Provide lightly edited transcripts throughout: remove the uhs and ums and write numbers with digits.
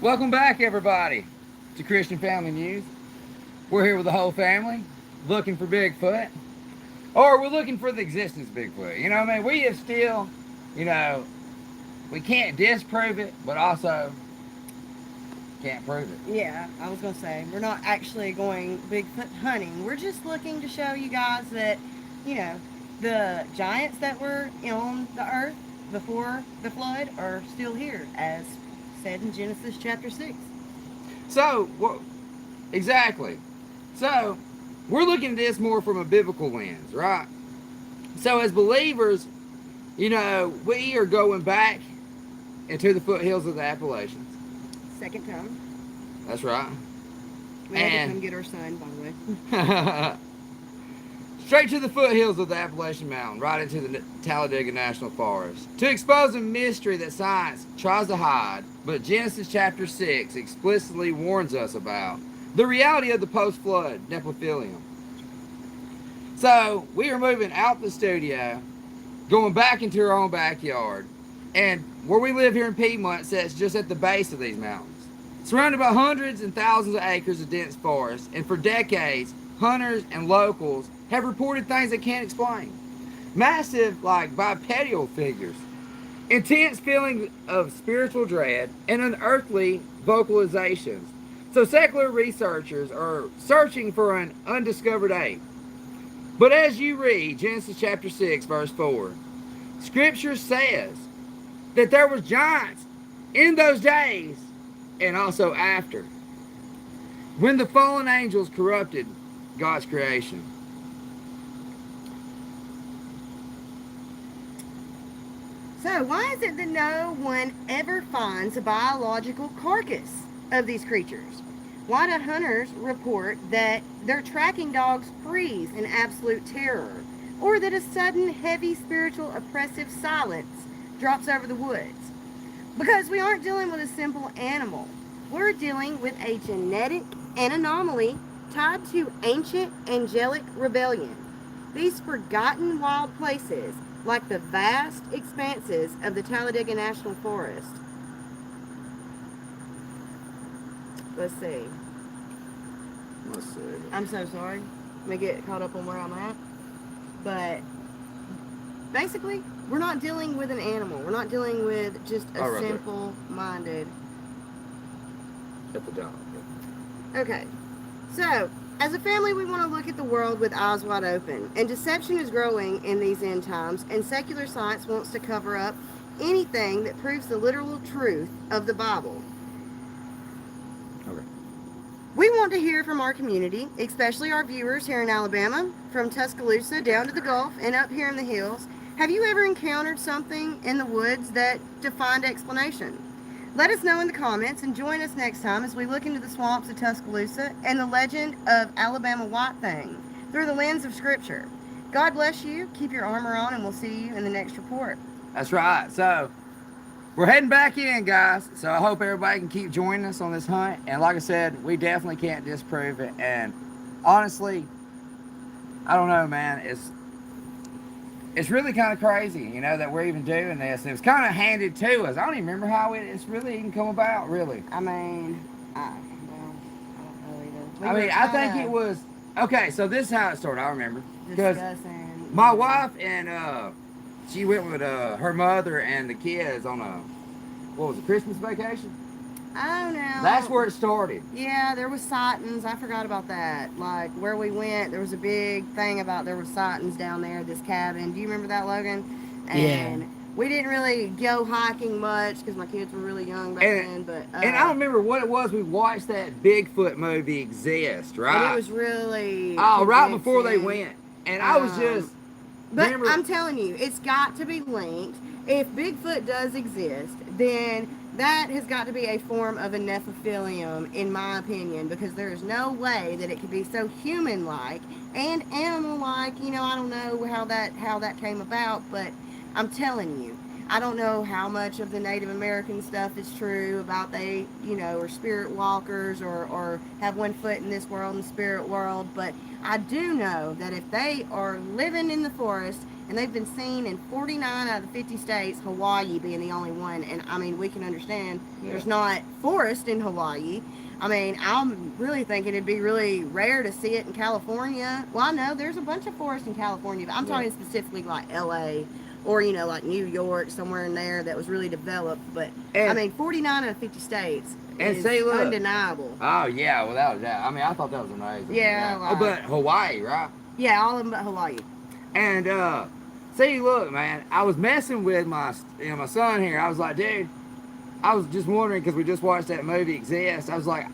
Welcome back, everybody, to Christian Family News. We're here with the whole family, looking for Bigfoot, or we're looking for the existence of Bigfoot. You know what I mean? We have still, you know, we can't disprove it, but also can't prove it. Yeah, I was going to say, we're not actually going Bigfoot hunting. We're just looking to show you guys that, you know, the giants that were on the earth before the flood are still here, as said in Genesis chapter 6. So, exactly. So, we're looking at this more from a biblical lens, right? So, as believers, we are going back into the foothills of the Appalachians. Second time. That's right. We had to come get our son, by the way. Straight to the foothills of the Appalachian Mountain, right into the Talladega National Forest, to expose a mystery that science tries to hide, but Genesis chapter 6 explicitly warns us about the reality of the post-flood Nephilim. So, we are moving out the studio, going back into our own backyard, and where we live here in Piedmont sits just at the base of these mountains. Surrounded by hundreds and thousands of acres of dense forest, and for decades, hunters and locals have reported things they can't explain. Massive, like bipedal figures, intense feelings of spiritual dread, and unearthly vocalizations. So secular researchers are searching for an undiscovered ape. But as you read Genesis chapter 6, verse 4, Scripture says that there was giants in those days and also after, when the fallen angels corrupted God's creation. So, why is it that no one ever finds a biological carcass of these creatures? Why do hunters report that their tracking dogs freeze in absolute terror, or that a sudden, heavy, spiritual, oppressive silence drops over the woods? Because we aren't dealing with a simple animal. We're dealing with a genetic anomaly tied to ancient angelic rebellion. These forgotten wild places, like the vast expanses of the Talladega National Forest. Let's see. Let's see. I'm so sorry. Let me get caught up on where I'm at. But basically, we're not dealing with an animal. We're not dealing with just a right simple-minded. At the dog. Okay. So, as a family, we want to look at the world with eyes wide open. And deception is growing in these end times, and secular science wants to cover up anything that proves the literal truth of the Bible. Okay. We want to hear from our community, especially our viewers here in Alabama, from Tuscaloosa down to the Gulf and up here in the hills. Have you ever encountered something in the woods that defied explanation? Let us know in the comments and join us next time as we look into the swamps of Tuscaloosa and the legend of Alabama White Thing through the lens of Scripture. God bless you, keep your armor on, and we'll see you in the next report. That's right. So, we're heading back in, guys. So, I hope everybody can keep joining us on this hunt. And like I said, we definitely can't disprove it. And honestly, I don't know, man. It's really kind of crazy, that we're even doing this. It was kind of handed to us. I don't even remember how it's really even come about, really. I mean, I don't know either. I think it was... Okay, so this is how it started. I remember. Because Discussing. my wife and she went with her mother and the kids on a Christmas vacation? Oh, no. That's where it started. Yeah, there was sightings. I forgot about that. Like, where we went, there was a big thing about there was sightings down there at this cabin. Do you remember that, Logan? And yeah. We didn't really go hiking much because my kids were really young back then. But and I don't remember what it was. We watched that Bigfoot movie Exist, right? And it was really right before they went. And I was just... But I'm telling you, it's got to be linked. If Bigfoot does exist, then that has got to be a form of a Nephilim, in my opinion, because there is no way that it could be so human-like and animal-like. I don't know how that came about, but I'm telling you, I don't know how much of the Native American stuff is true about they, are spirit walkers or have one foot in this world and the spirit world, but I do know that if they are living in the forest and they've been seen in 49 out of the 50 states, Hawaii being the only one. And I mean, we can understand there's not forest in Hawaii. I mean, I'm really thinking it'd be really rare to see it in California. Well, I know there's a bunch of forest in California, but I'm talking specifically like LA or, you know, like New York, somewhere in there that was really developed. But I mean, 49 out of 50 states is undeniable. Oh, yeah, without a doubt. I mean, I thought that was amazing. Yeah. Oh, but Hawaii, right? Yeah, all of them but Hawaii. And, see, look, man, I was messing with my son here. I was like, dude, I was just wondering, because we just watched that movie Exist. I was like,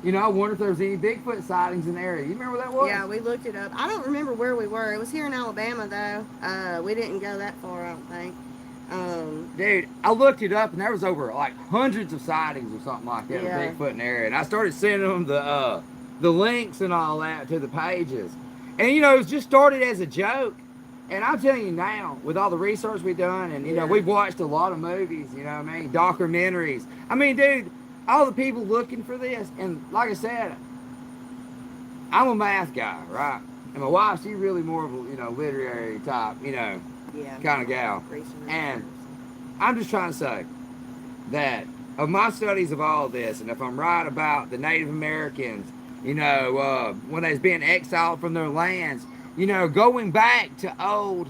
you know, I wonder if there was any Bigfoot sightings in the area. You remember where that was? Yeah, we looked it up. I don't remember where we were. It was here in Alabama, though. We didn't go that far, I don't think. Dude, I looked it up, and there was over, like, hundreds of sightings or something like that of Bigfoot in the area. And I started sending them the links and all that to the pages. And, you know, it was just started as a joke. And I'm telling you now, with all the research we've done, and, you know, we've watched a lot of movies, you know what I mean, documentaries. I mean, dude, all the people looking for this, and like I said, I'm a math guy, right? And my wife, she's really more of a, you know, literary type, you know, kind of gal. And I'm just trying to say that of my studies of all this, and if I'm right about the Native Americans, you know, when they was being exiled from their lands, you know, going back to old,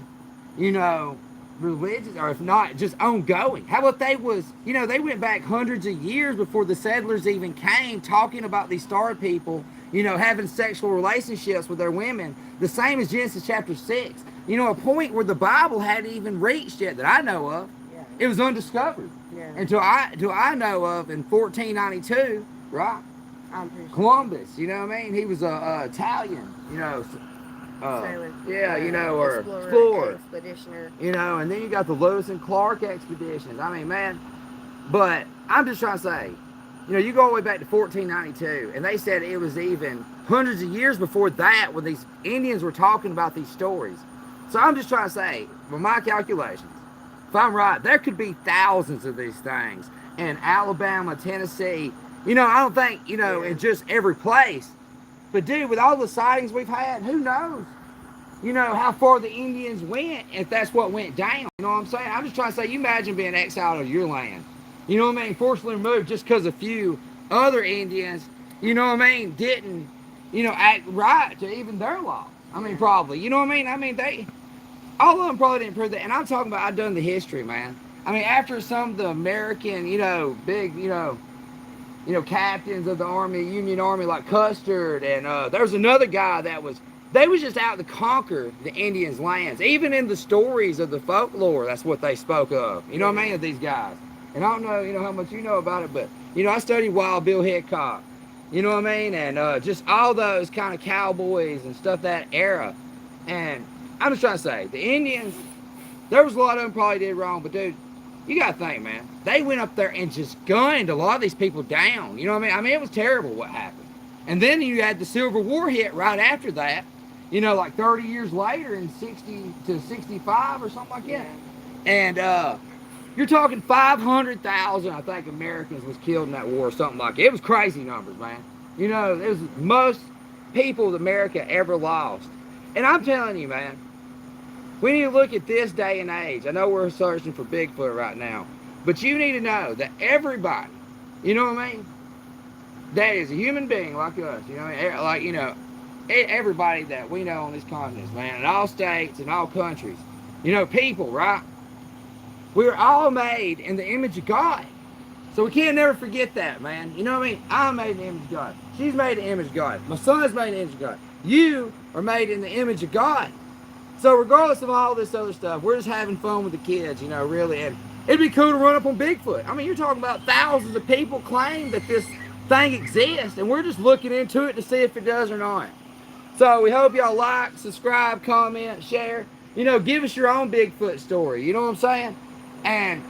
you know, religions, or if not, just ongoing. How about they was, you know, they went back hundreds of years before the settlers even came, talking about these star people, you know, having sexual relationships with their women, the same as Genesis chapter 6. You know, a point where the Bible hadn't even reached yet that I know of. Yeah. It was undiscovered. Yeah. Until I know of in 1492, right? Columbus, you know what I mean? He was a Italian, you know, sailor. Yeah, you know, or explorer, expeditioner. You know, and then you got the Lewis and Clark expeditions. I mean, man, but I'm just trying to say, you know, you go all the way back to 1492, and they said it was even hundreds of years before that when these Indians were talking about these stories. So I'm just trying to say, with my calculations, if I'm right, there could be thousands of these things in Alabama, Tennessee. You know, I don't think, you know, in just every place. But, dude, with all the sightings we've had, who knows, you know, how far the Indians went, if that's what went down. You know what I'm saying? I'm just trying to say, you imagine being exiled of your land. You know what I mean? Forcibly removed just because a few other Indians, you know what I mean, didn't, you know, act right to even their law. I mean, probably. You know what I mean? I mean, all of them probably didn't prove that. And I'm talking about, I've done the history, man. I mean, after some of the American, you know, big, you know, captains of the Army, Union Army, like Custer, and there was another guy they was just out to conquer the Indians' lands. Even in the stories of the folklore, that's what they spoke of. You know what I mean, of these guys. And I don't know, you know, how much you know about it, but, you know, I studied Wild Bill Hickok. You know what I mean? And just all those kind of cowboys and stuff that era. And I'm just trying to say, the Indians, there was a lot of them probably did wrong, but, dude, you got to think, man. They went up there and just gunned a lot of these people down. You know what I mean? I mean, it was terrible what happened. And then you had the Civil War hit right after that. You know, like 30 years later in 60 to 65 or something like that. And you're talking 500,000, I think, Americans was killed in that war or something like that. It was crazy numbers, man. You know, it was most people that America ever lost. And I'm telling you, man, we need to look at this day and age. I know we're searching for Bigfoot right now, but you need to know that everybody, you know what I mean, that is a human being like us, you know, like, you know, everybody that we know on this continent, man, in all states and all countries, you know, people, right? We're all made in the image of God. So we can't never forget that, man. You know what I mean? I'm made in the image of God. She's made in the image of God. My son's made in the image of God. You are made in the image of God. So regardless of all this other stuff, we're just having fun with the kids, you know, really. And it'd be cool to run up on Bigfoot. I mean, you're talking about thousands of people claim that this thing exists, and we're just looking into it to see if it does or not. So we hope y'all like, subscribe, comment, share. You know, give us your own Bigfoot story. You know what I'm saying? And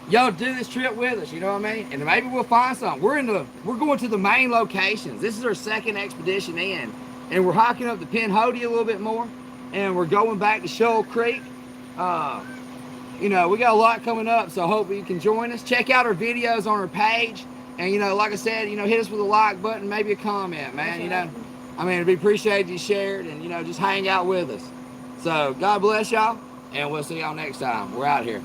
y'all do this trip with us, you know what I mean? And maybe we'll find something. We're going to the main locations. This is our second expedition in. And we're hiking up the Pinhoti a little bit more. And we're going back to Shoal Creek. You know, we got a lot coming up, so I hope you can join us. Check out our videos on our page. And, you know, like I said, you know, hit us with a like button, maybe a comment, man. You know, I mean, it'd be appreciated if you shared and, you know, just hang out with us. So God bless y'all, and we'll see y'all next time. We're out here.